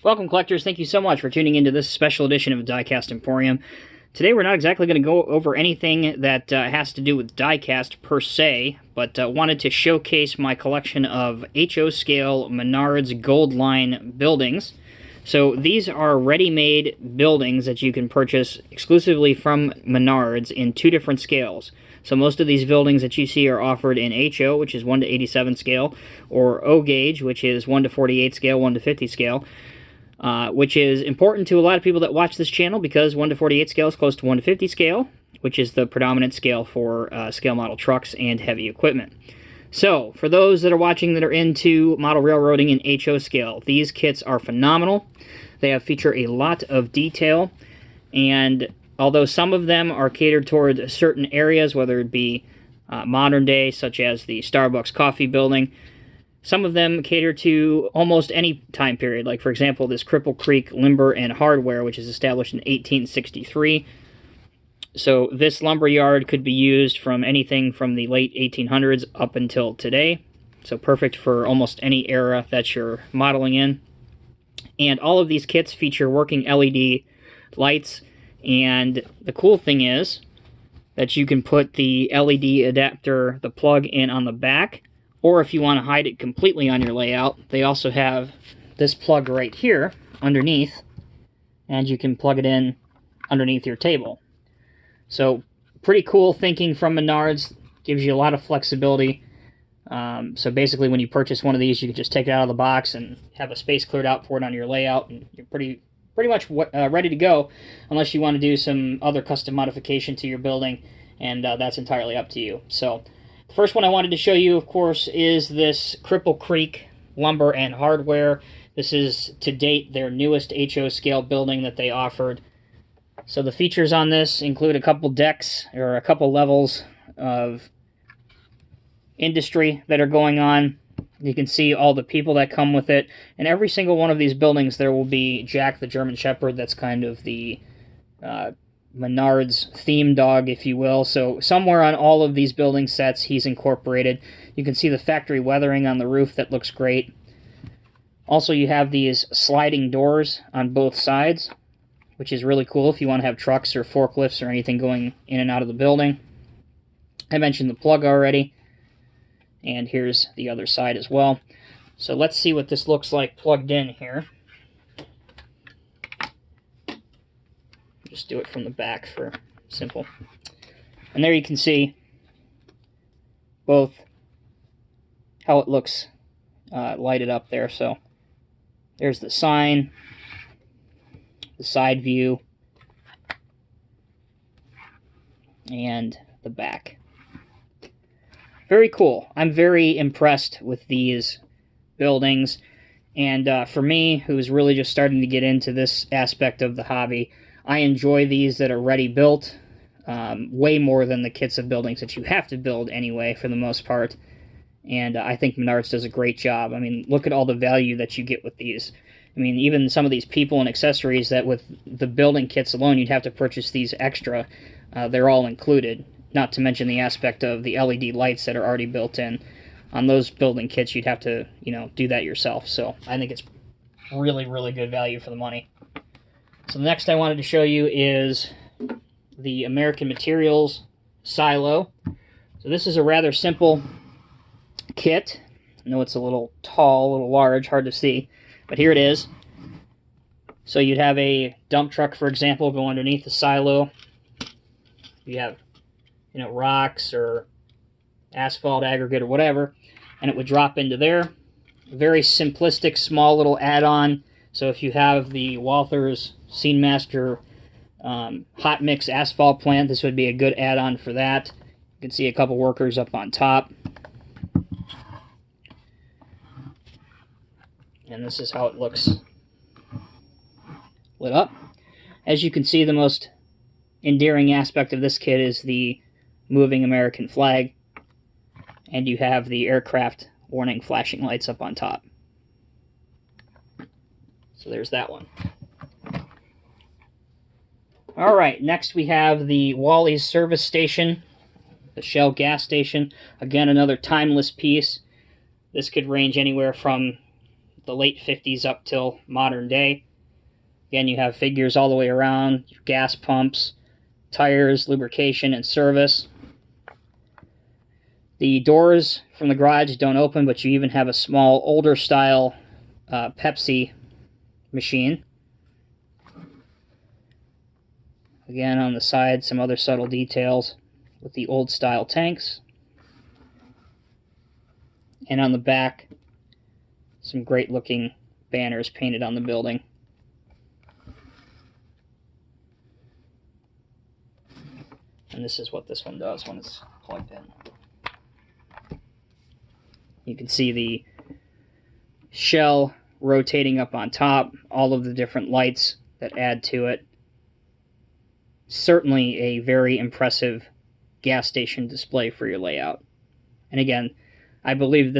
Welcome, collectors. Thank you so much for tuning into this special edition of Diecast Emporium. Today we're not exactly going to go over anything that has to do with diecast per se, but wanted to showcase my collection of HO scale Menards Gold Line buildings. So these are ready-made buildings that you can purchase exclusively from Menards in two different scales. So most of these buildings that you see are offered in HO, which is 1 to 87 scale, or O gauge, which is 1 to 48 scale, 1 to 50 scale. Which is important to a lot of people that watch this channel because 1 to 48 scale is close to 1 to 50 scale, which is the predominant scale for scale model trucks and heavy equipment. So, for those that are watching that are into model railroading in HO scale, these kits are phenomenal. They feature a lot of detail, and although some of them are catered toward certain areas, whether it be modern day, such as the Starbucks coffee building, some of them cater to almost any time period, like, for example, this Cripple Creek Lumber and Hardware, which is established in 1863. So this lumber yard could be used from anything from the late 1800s up until today. So perfect for almost any era that you're modeling in. And all of these kits feature working LED lights, and the cool thing is that you can put the LED adapter, the plug in on the back, or if you want to hide it completely on your layout, they also have this plug right here underneath, and you can plug it in underneath your table. So pretty cool thinking from Menards, gives you a lot of flexibility. So basically when you purchase one of these, you can just take it out of the box and have a space cleared out for it on your layout, and you're pretty much ready to go, unless you want to do some other custom modification to your building, and that's entirely up to you. So the first one I wanted to show you, of course, is this Cripple Creek Lumber and Hardware. This is, to date, their newest HO scale building that they offered. So the features on this include a couple decks, or a couple levels of industry that are going on. You can see all the people that come with it. And every single one of these buildings, there will be Jack the German Shepherd. That's kind of the Menards theme dog, if you will. So somewhere on all of these building sets he's incorporated. You can see the factory weathering on the roof that looks great. Also, you have these sliding doors on both sides, which is really cool if you want to have trucks or forklifts or anything going in and out of the building. I mentioned the plug already, and here's the other side as well. So let's see what this looks like plugged in here. Just do it from the back for simple. And there you can see both how it looks lighted up there. So there's the sign, the side view, and the back. Very cool. I'm very impressed with these buildings. And for me, who's really just starting to get into this aspect of the hobby, I enjoy these that are ready built way more than the kits of buildings that you have to build anyway, for the most part. And I think Menards does a great job. I mean, look at all the value that you get with these. I mean, even some of these people and accessories that with the building kits alone, you'd have to purchase these extra. They're all included. Not to mention the aspect of the LED lights that are already built in. On those building kits, you'd have to, do that yourself. So I think it's really, really good value for the money. So the next I wanted to show you is the American Materials silo. So this is a rather simple kit. I know it's a little tall, a little large, hard to see, but here it is. So you'd have a dump truck, for example, go underneath the silo. You have, rocks or asphalt aggregate or whatever, and it would drop into there. Very simplistic, small little add-on. So if you have the Walthers Scene Master hot mix asphalt plant, this would be a good add-on for that. You can see a couple workers up on top. And this is how it looks lit up. As you can see, the most endearing aspect of this kit is the moving American flag, and you have the aircraft warning flashing lights up on top. So there's that one. Alright, next we have the Wallys service station, the Shell gas station. Again, another timeless piece. This could range anywhere from the late 50s up till modern day. Again, you have figures all the way around, gas pumps, tires, lubrication, and service. The doors from the garage don't open, but you even have a small, older style Pepsi machine. Again, on the side, some other subtle details with the old style tanks. And on the back, some great looking banners painted on the building. And this is what this one does when it's plugged in. You can see the shell rotating up on top, all of the different lights that add to it. Certainly a very impressive gas station display for your layout. And again, I believe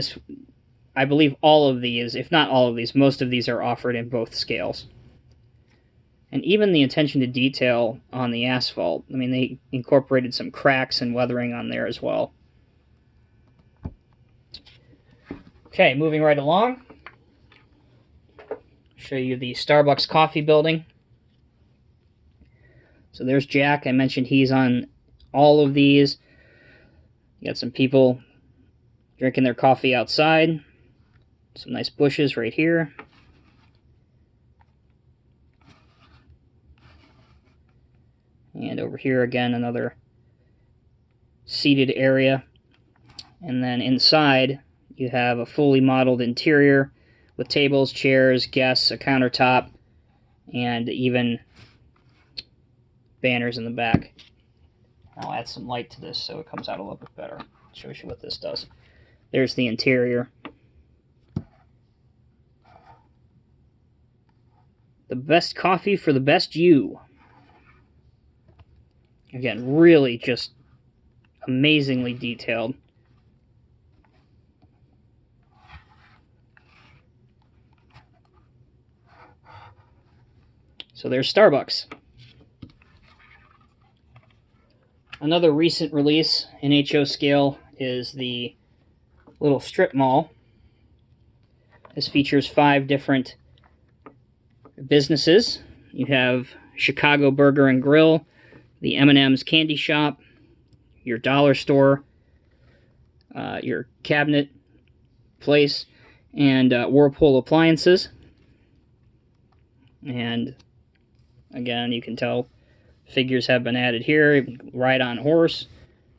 all of these, if not all of these, most of these are offered in both scales. And even the attention to detail on the asphalt, I mean, they incorporated some cracks and weathering on there as well. Okay, moving right along. Show you the Starbucks coffee building. So there's Jack. I mentioned he's on all of these. You got some people drinking their coffee outside. Some nice bushes right here. And over here again, another seated area. And then inside, you have a fully modeled interior with tables, chairs, guests, a countertop, and even banners in the back. I'll add some light to this so it comes out a little bit better. Shows you what this does. There's the interior. The best coffee for the best you. Again, really just amazingly detailed. So there's Starbucks. Another recent release in HO scale is the little strip mall. This features 5 different businesses. You have Chicago Burger and Grill, the M&M's Candy Shop, your dollar store, your cabinet place, and Whirlpool Appliances. And again, you can tell figures have been added here. Ride on horse.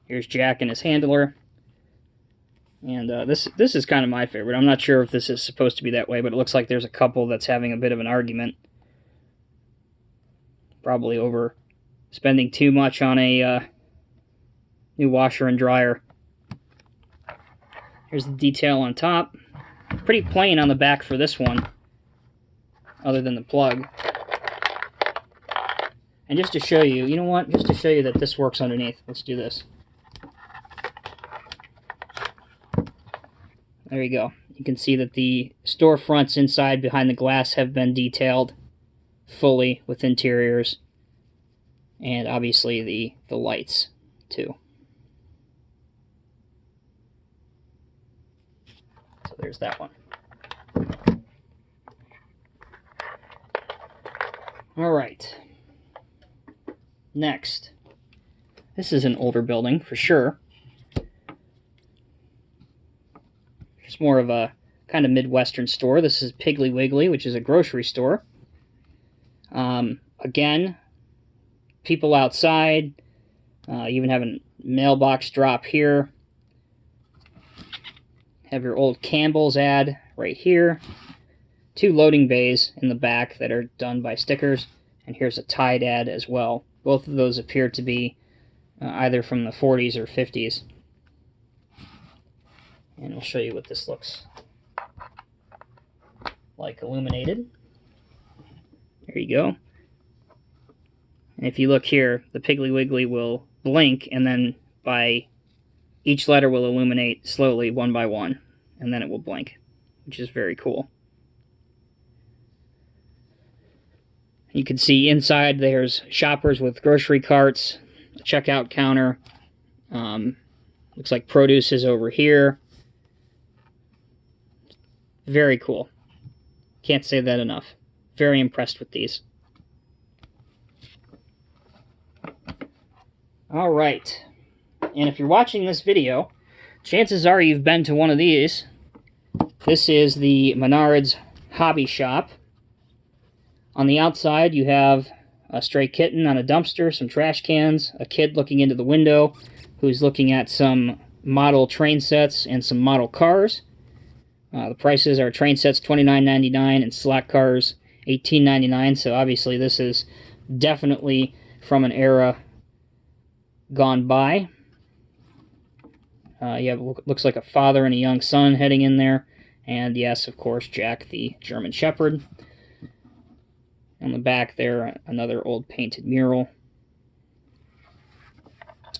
Here's Jack and his handler. And this is kind of my favorite. I'm not sure if this is supposed to be that way, but it looks like there's a couple that's having a bit of an argument. Probably over spending too much on a new washer and dryer. Here's the detail on top. Pretty plain on the back for this one, other than the plug. And just to show you, you know what? Just to show you that this works underneath, let's do this. There you go. You can see that the storefronts inside behind the glass have been detailed fully with interiors. And obviously the lights, too. So there's that one. All right. Next. This is an older building, for sure. It's more of a kind of Midwestern store. This is Piggly Wiggly, which is a grocery store. Again, people outside. You even have a mailbox drop here. Have your old Campbell's ad right here. 2 loading bays in the back that are done by stickers. And here's a Tide ad as well. Both of those appear to be either from the 40s or 50s. And we'll show you what this looks like illuminated. There you go. And if you look here, the Piggly Wiggly will blink, and then by each letter will illuminate slowly, one by one, and then it will blink, which is very cool. You can see inside there's shoppers with grocery carts, a checkout counter. Looks like produce is over here. Very cool. Can't say that enough. Very impressed with these. Alright. And if you're watching this video, chances are you've been to one of these. This is the Menards hobby shop. On the outside, you have a stray kitten on a dumpster, some trash cans, a kid looking into the window who's looking at some model train sets and some model cars. The prices are train sets $29.99 and slot cars $18.99, so obviously this is definitely from an era gone by. You have, looks like a father and a young son heading in there, and yes, of course, Jack the German Shepherd. On the back there, another old painted mural.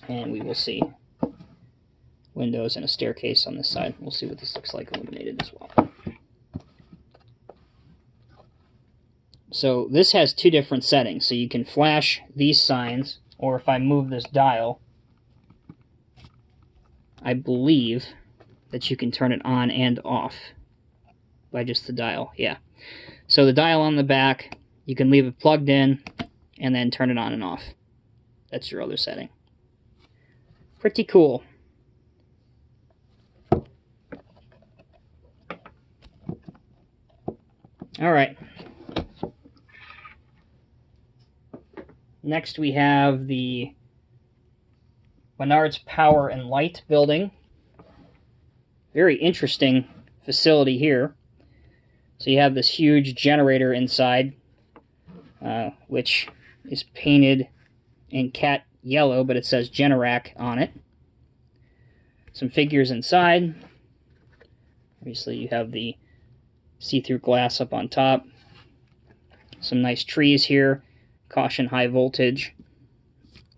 And we will see windows and a staircase on this side. We'll see what this looks like illuminated as well. So this has two different settings. So you can flash these signs, or if I move this dial, I believe that you can turn it on and off by just the dial. Yeah. So the dial on the back, you can leave it plugged in and then turn it on and off. That's your other setting. Pretty cool. Alright. Next we have the Menards Power and Light building. Very interesting facility here. So you have this huge generator inside, which is painted in cat yellow, but it says Generac on it. Some figures inside. Obviously you have the see-through glass up on top. Some nice trees here. Caution high voltage.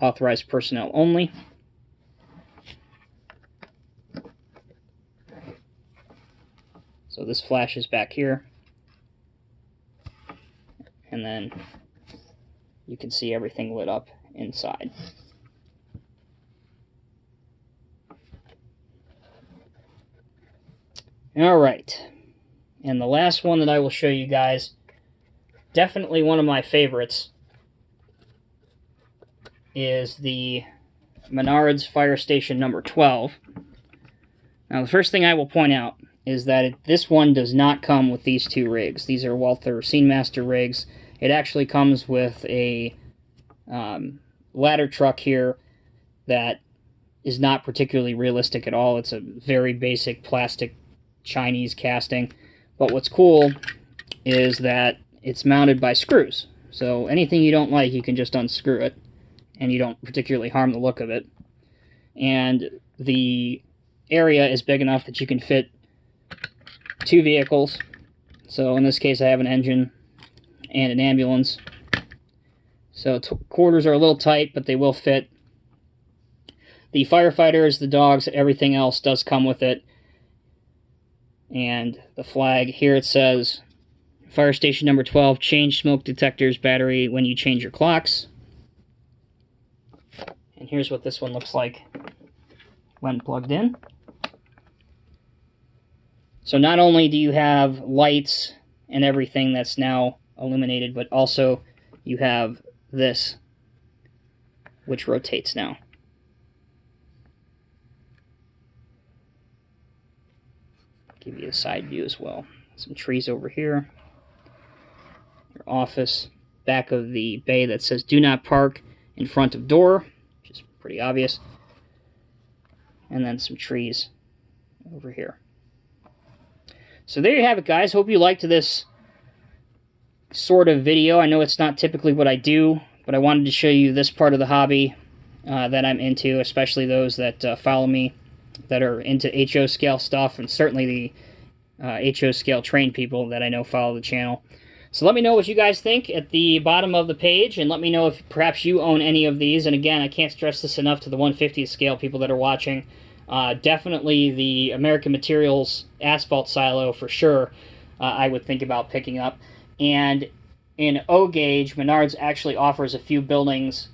Authorized personnel only. So this flashes back here. And then you can see everything lit up inside. Alright. And the last one that I will show you guys, definitely one of my favorites, is the Menards Fire Station number 12. Now the first thing I will point out is that this one does not come with these two rigs. These are Walther Scenemaster rigs. It actually comes with a ladder truck here that is not particularly realistic at all. It's a very basic plastic Chinese casting. But what's cool is that it's mounted by screws. So anything you don't like, you can just unscrew it, and you don't particularly harm the look of it. And the area is big enough that you can fit two vehicles. So in this case I have an engine and an ambulance. So quarters are a little tight, but they will fit. The firefighters, the dogs, everything else does come with it. And the flag, here it says, Fire Station number 12, change smoke detectors battery when you change your clocks. And here's what this one looks like when plugged in. So not only do you have lights and everything that's now illuminated, but also you have this, which rotates now. Give you a side view as well. Some trees over here. Your office. Back of the bay that says do not park in front of door, which is pretty obvious. And then some trees over here. So there you have it, guys. Hope you liked this sort of video. I know it's not typically what I do, but I wanted to show you this part of the hobby that I'm into, especially those that follow me that are into HO scale stuff, and certainly the HO scale trained people that I know follow the channel. So let me know what you guys think at the bottom of the page, and let me know if perhaps you own any of these. And again, I can't stress this enough to the 150th scale people that are watching. Definitely the American Materials asphalt silo for sure I would think about picking up. And in O gauge, Menards actually offers a few buildings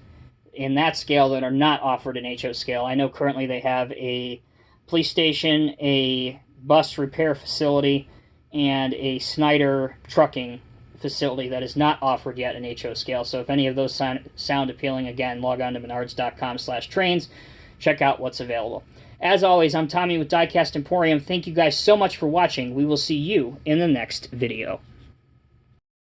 in that scale that are not offered in HO scale. I know currently they have a police station, a bus repair facility, and a Snyder trucking facility that is not offered yet in HO scale. So if any of those sound appealing, again, log on to menards.com/trains. Check out what's available. As always, I'm Tommy with Diecast Emporium. Thank you guys so much for watching. We will see you in the next video.